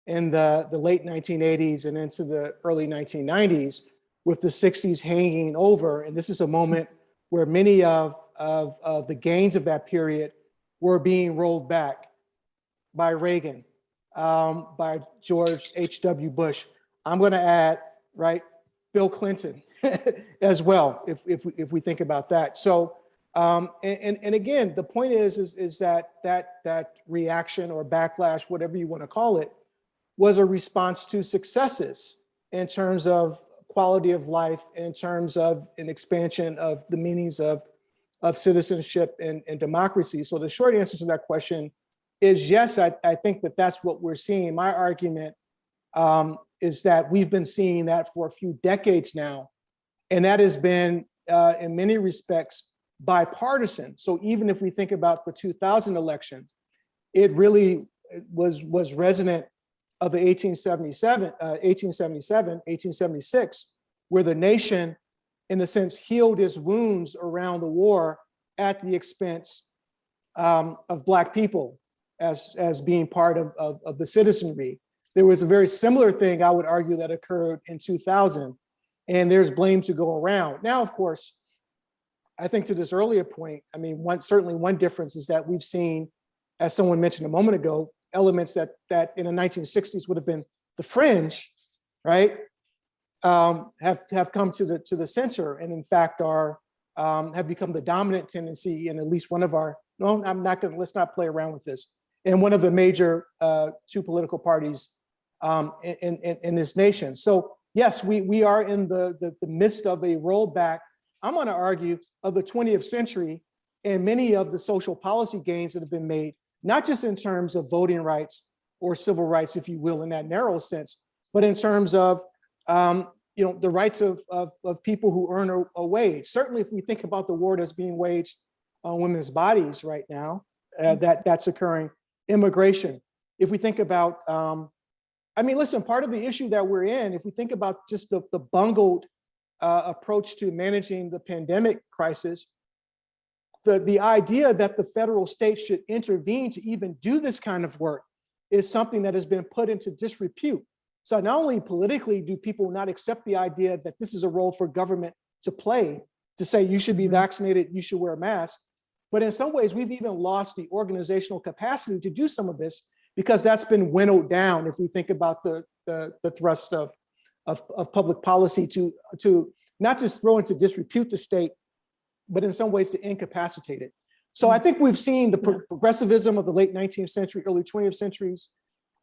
in the late 1980s and into the early 1990s with the 60s hanging over. And this is a moment where many of the gains of that period were being rolled back by Reagan, by George H.W. Bush. I'm going to add, right, Bill Clinton as well, if we think about that. So, and again, the point is that reaction or backlash, whatever you want to call it, was a response to successes in terms of quality of life, in terms of an expansion of the meanings of citizenship and democracy. So the short answer to that question is yes, I think that's what we're seeing. My argument is that we've been seeing that for a few decades now, and that has been, in many respects, bipartisan. So even if we think about the 2000 election, it really was resonant of the 1876, where the nation, in a sense, healed its wounds around the war at the expense of Black people as being part of the citizenry. There was a very similar thing, I would argue, that occurred in 2000, and there's blame to go around. Now, of course, I think to this earlier point, I mean, certainly one difference is that we've seen, as someone mentioned a moment ago, elements that in the 1960s would have been the fringe, right, have come to the center, and in fact have become the dominant tendency in at least one of our, no, let's not play around with this, in one of the major two political parties in this nation. So yes, we are in the midst of a rollback, I'm going to argue, of the 20th century, and many of the social policy gains that have been made, not just in terms of voting rights or civil rights, if you will, in that narrow sense, but in terms of the rights of people who earn a wage. Certainly, if we think about the war that's being waged on women's bodies right now, that's occurring. Immigration. If we think about, I mean, listen, part of the issue that we're in, if we think about just the bungled approach to managing the pandemic crisis, the idea that the federal state should intervene to even do this kind of work is something that has been put into disrepute. So not only politically do people not accept the idea that this is a role for government to play, to say you should be vaccinated, you should wear a mask, but in some ways we've even lost the organizational capacity to do some of this because that's been winnowed down if we think about the thrust of public policy to not just throw into disrepute the state, but in some ways to incapacitate it. So I think we've seen the progressivism of the late 19th century, early 20th centuries,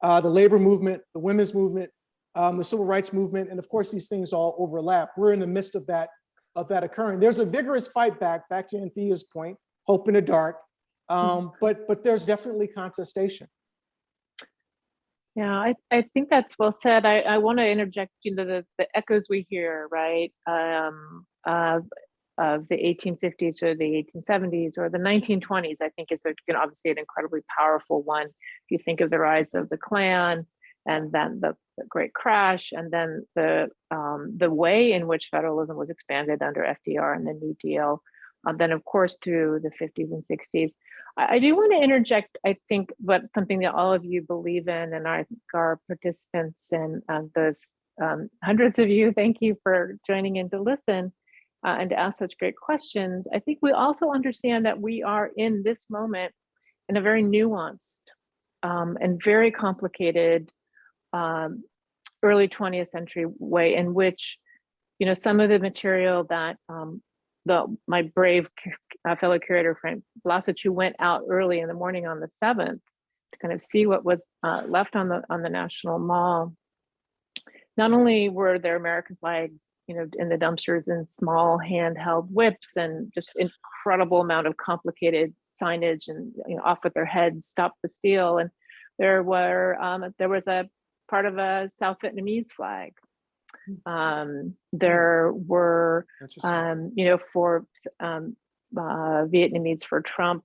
the labor movement, the women's movement, the civil rights movement, and of course these things all overlap. We're in the midst of that occurring. There's a vigorous fight back to Anthea's point, hope in the dark, but there's definitely contestation. Yeah, I think that's well said. I want to interject, the echoes we hear, right, of the 1850s or the 1870s or the 1920s, I think is obviously an incredibly powerful one. If you think of the rise of the Klan and then the Great Crash, and then the way in which federalism was expanded under FDR and the New Deal, then of course through the 50s and 60s. I do want to interject, I think, but something that all of you believe in, and I think our participants and the hundreds of you, thank you for joining in to listen, and to ask such great questions. I think we also understand that we are in this moment in a very nuanced and very complicated early 20th century way in which, some of the material that my brave fellow curator, Frank Blasich, who went out early in the morning on the 7th to kind of see what was left on the National Mall. Not only were there American flags, in the dumpsters and small handheld whips and just incredible amount of complicated signage and off with their heads, stop the steal. And there was a part of a South Vietnamese flag. There were, for Vietnamese for Trump.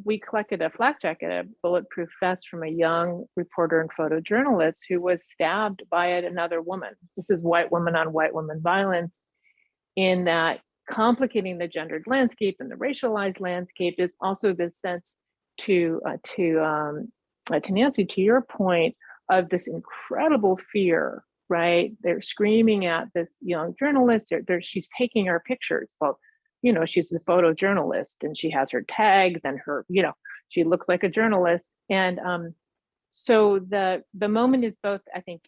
We collected a flak jacket, a bulletproof vest from a young reporter and photojournalist who was stabbed by another woman. This is white woman on white woman violence, in that complicating the gendered landscape and the racialized landscape is also this sense to Nancy, to your point, of this incredible fear, right? They're screaming at this young journalist. She's taking her pictures. Well, she's a photojournalist and she has her tags and her, she looks like a journalist. And so the moment is both, I think,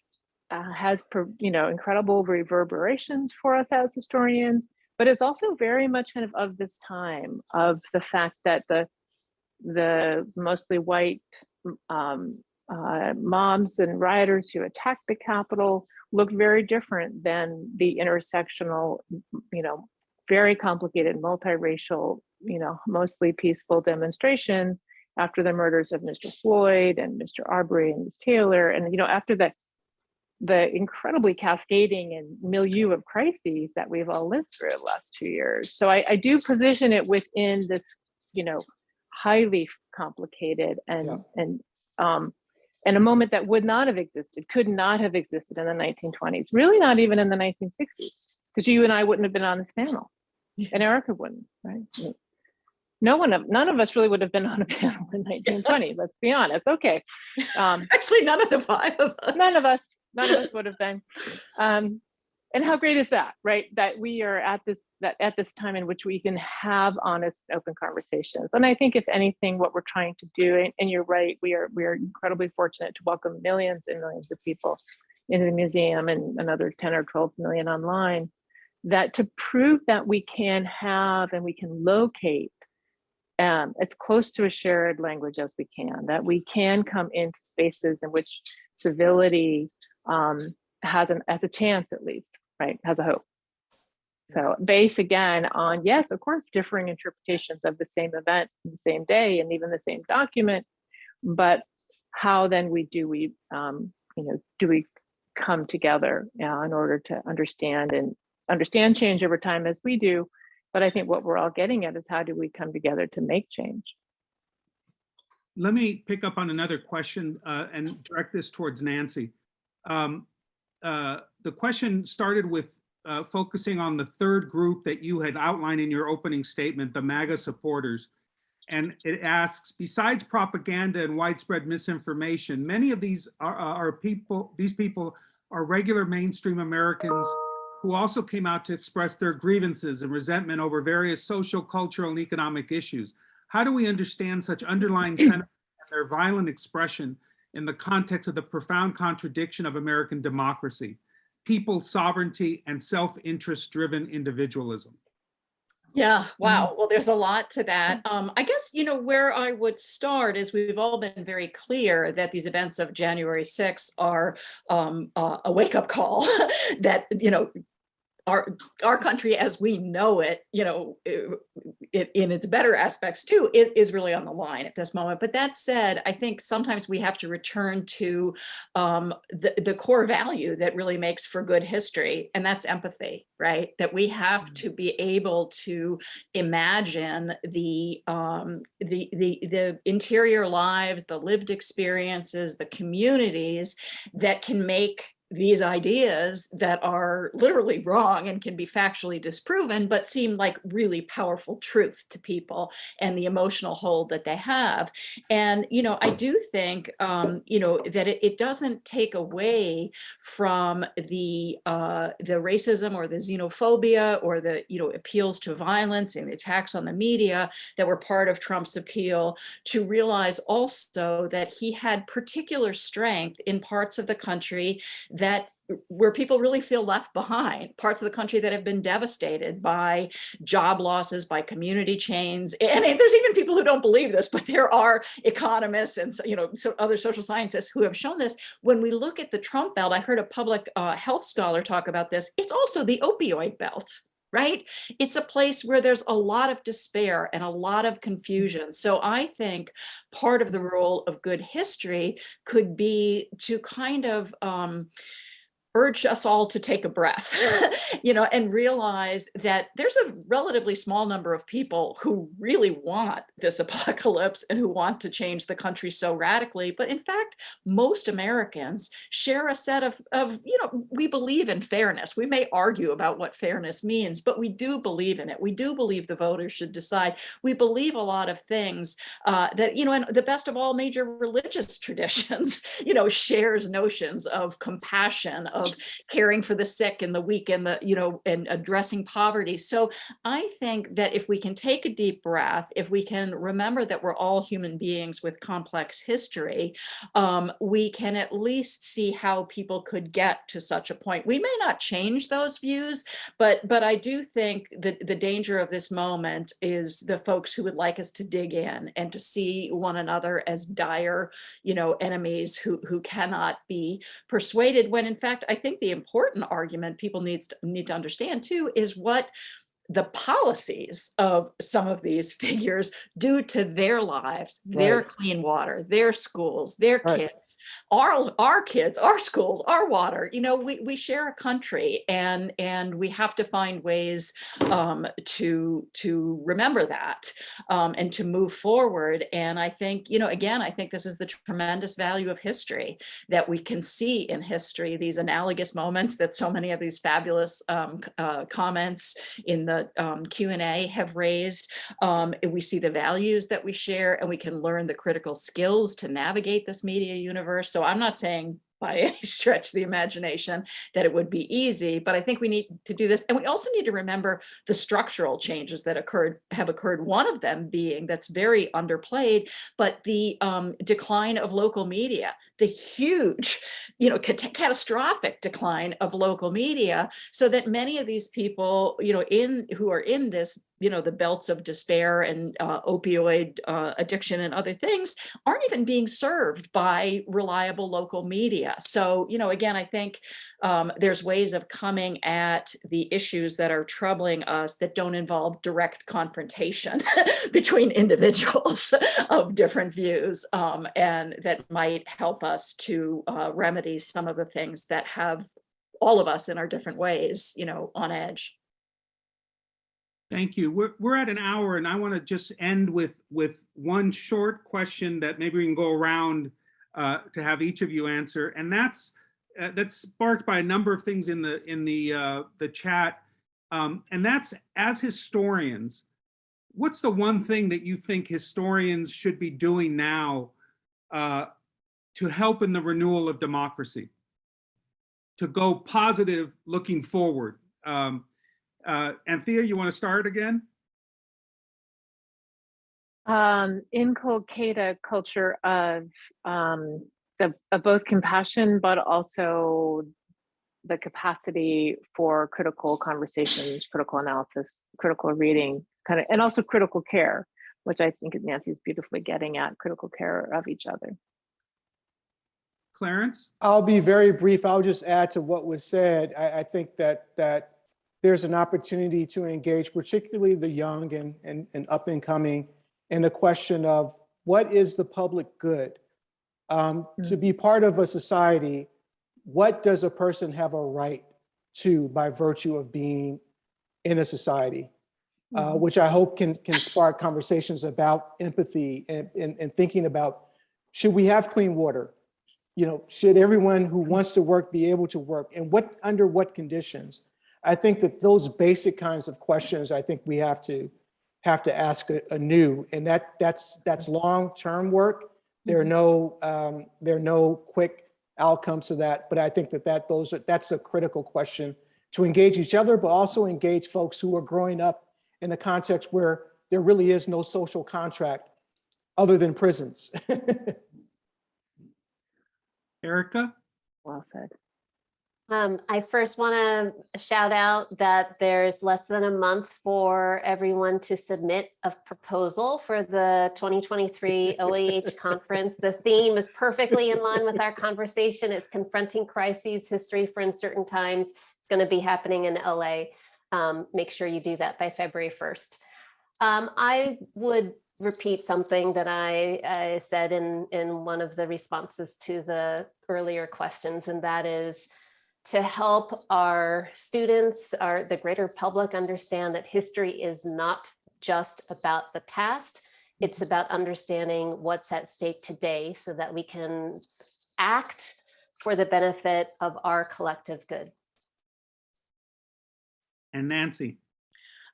has, incredible reverberations for us as historians, but it's also very much kind of this time of the fact that the mostly white moms and rioters who attacked the Capitol look very different than the intersectional, very complicated, multiracial, mostly peaceful demonstrations after the murders of Mr. Floyd and Mr. Arbery and Ms. Taylor. And, after the incredibly cascading and milieu of crises that we've all lived through the last 2 years. So I do position it within this, highly complicated and a moment that would not have existed, could not have existed in the 1920s, really not even in the 1960s, because you and I wouldn't have been on this panel. And Erica wouldn't, right? None of us really would have been on a panel in 1920. Let's be honest. Okay. Actually, none of the five of us. None of us would have been. And how great is that, right? That we are at this time in which we can have honest, open conversations. And I think, if anything, what we're trying to do, and you're right, we are incredibly fortunate to welcome millions and millions of people into the museum and another 10 or 12 million online. That to prove that we can have and we can locate as close to a shared language as we can, that we can come into spaces in which civility has a chance, at least, right? Has a hope. So based again on, yes, of course, differing interpretations of the same event in the same day and even the same document, but how then do we come together in order to understand change over time as we do. But I think what we're all getting at is, how do we come together to make change? Let me pick up on another question and direct this towards Nancy. The question started with focusing on the third group that you had outlined in your opening statement, the MAGA supporters. And it asks, besides propaganda and widespread misinformation, many of these people are regular mainstream Americans who also came out to express their grievances and resentment over various social, cultural, and economic issues. How do we understand such underlying sentiment and their violent expression in the context of the profound contradiction of American democracy, people's sovereignty, and self-interest driven individualism? Yeah, wow. Well, there's a lot to that. I guess, where I would start is, we've all been very clear that these events of January 6th are a wake-up call that, our country as we know it, in its better aspects too, is really on the line at this moment. But that said, I think sometimes we have to return to the core value that really makes for good history, and that's empathy, right? That we have to be able to imagine the interior lives, the lived experiences, the communities that can make these ideas that are literally wrong and can be factually disproven, but seem like really powerful truth to people and the emotional hold that they have. And, I do think, that it doesn't take away from the racism or the xenophobia or the, appeals to violence and the attacks on the media that were part of Trump's appeal, to realize also that he had particular strength in parts of the country where people really feel left behind, parts of the country that have been devastated by job losses, by community chains. And there's even people who don't believe this, but there are economists and other social scientists who have shown this. When we look at the Trump belt, I heard a public health scholar talk about this. It's also the opioid belt. Right? It's a place where there's a lot of despair and a lot of confusion. So I think part of the role of good history could be to kind of urge us all to take a breath, and realize that there's a relatively small number of people who really want this apocalypse and who want to change the country so radically. But in fact, most Americans share a set of we believe in fairness. We may argue about what fairness means, but we do believe in it. We do believe the voters should decide. We believe a lot of things that, and the best of all major religious traditions, shares notions of compassion, of caring for the sick and the weak and and addressing poverty. So I think that if we can take a deep breath, if we can remember that we're all human beings with complex history, we can at least see how people could get to such a point. We may not change those views, but I do think that the danger of this moment is the folks who would like us to dig in and to see one another as dire, enemies who cannot be persuaded, when in fact, I think the important argument people need to understand too is what the policies of some of these figures do to their lives, their clean water, their schools, their kids. Our kids, our schools, our water, we share a country, and we have to find ways to remember that and to move forward. And I think, again, I think this is the tremendous value of history, that we can see in history these analogous moments that so many of these fabulous comments in the Q&A have raised. We see the values that we share, and we can learn the critical skills to navigate this media universe. So I'm not saying by any stretch of the imagination that it would be easy, but I think we need to do this. And we also need to remember the structural changes that have occurred. One of them being, that's very underplayed, but the decline of local media, the huge, catastrophic decline of local media, so that many of these people, who are in this, the belts of despair and opioid addiction and other things, aren't even being served by reliable local media. So, again, I think there's ways of coming at the issues that are troubling us that don't involve direct confrontation between individuals of different views, and that might help us to remedy some of the things that have all of us in our different ways, on edge. Thank you. We're at an hour, and I want to just end with one short question that maybe we can go around to have each of you answer, and that's sparked by a number of things in the chat, and that's, as historians, what's the one thing that you think historians should be doing now to help in the renewal of democracy, to go positive looking forward? Anthea, you want to start again? Inculcate a culture of both compassion, but also the capacity for critical conversations, critical analysis, critical reading, and also critical care, which I think Nancy's beautifully getting at, critical care of each other. Clarence? I'll be very brief. I'll just add to what was said. I think that there's an opportunity to engage, particularly the young and up and coming, in the question of what is the public good? To be part of a society, what does a person have a right to by virtue of being in a society? Which I hope can spark conversations about empathy and thinking about, should we have clean water? should everyone who wants to work be able to work, and under what conditions? I think that those basic kinds of questions, I think we have to ask anew, and that's long-term work. There are no quick outcomes to that, but I think that's a critical question to engage each other, but also engage folks who are growing up in a context where there really is no social contract other than prisons. Erica? Well said. I first want to shout out that there's less than a month for everyone to submit a proposal for the 2023 OAH conference. The theme is perfectly in line with our conversation. It's confronting crises, history for uncertain times. It's going to be happening in LA. Make sure you do that by February 1st. I would repeat something that I said in one of the responses to the earlier questions, and that is to help our students, the greater public, understand that history is not just about the past. It's about understanding what's at stake today so that we can act for the benefit of our collective good. And Nancy?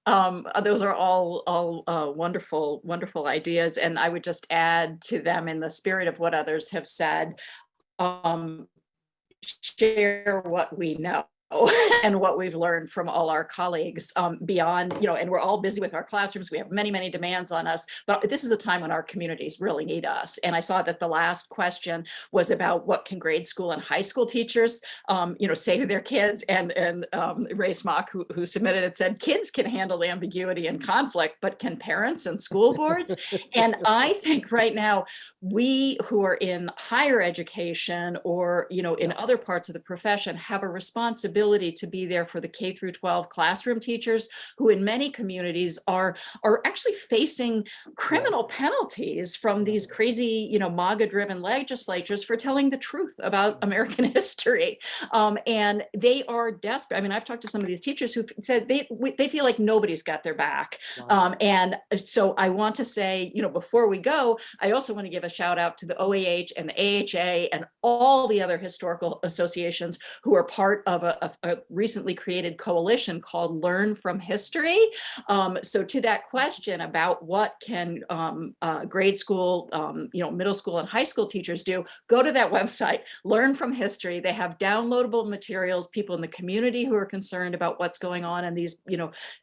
Those are all wonderful, wonderful ideas. And I would just add to them in the spirit of what others have said, share what we know and what we've learned from all our colleagues beyond, and we're all busy with our classrooms. We have many, many demands on us, but this is a time when our communities really need us. And I saw that the last question was about what can grade school and high school teachers, say to their kids, and Ray Smock, who submitted it, said, kids can handle ambiguity and conflict, but can parents and school boards? And I think right now, we who are in higher education or, in other parts of the profession have a responsibility to be there for the K through 12 classroom teachers who in many communities are actually facing criminal penalties from these crazy, MAGA driven legislatures for telling the truth about American history. And they are desperate. I mean, I've talked to some of these teachers who said they feel like nobody's got their back. Wow. And so I want to say, before we go, I also want to give a shout out to the OAH and the AHA and all the other historical associations who are part of a recently created coalition called Learn from History. So to that question about what can grade school, middle school and high school teachers do, go to that website, Learn from History. They have downloadable materials, people in the community who are concerned about what's going on in these,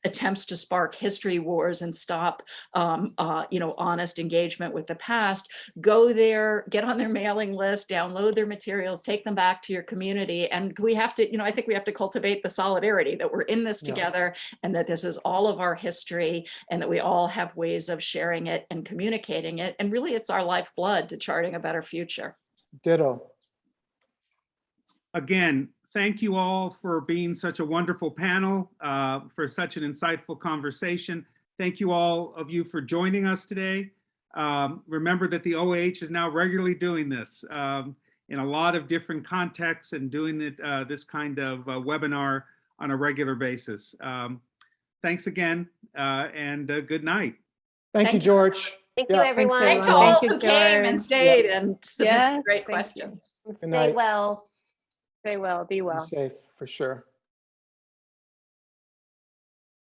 attempts to spark history wars and stop, honest engagement with the past. Go there, get on their mailing list, download their materials, take them back to your community. And we have to, I think we have to cultivate the solidarity that we're in this together and that this is all of our history and that we all have ways of sharing it and communicating it. And really it's our lifeblood to charting a better future. Ditto. Again, thank you all for being such a wonderful panel, for such an insightful conversation. Thank you all of you for joining us today. Remember that the OAH is now regularly doing this in a lot of different contexts and doing it this kind of webinar on a regular basis. Thanks again and good night. Thank you, George. Thank you, everyone. Thanks to everyone. all Thank you, who came and George. stayed and submitted Yes, great thank you. questions. Good Stay night. well. Stay well, be Be well. safe, for sure.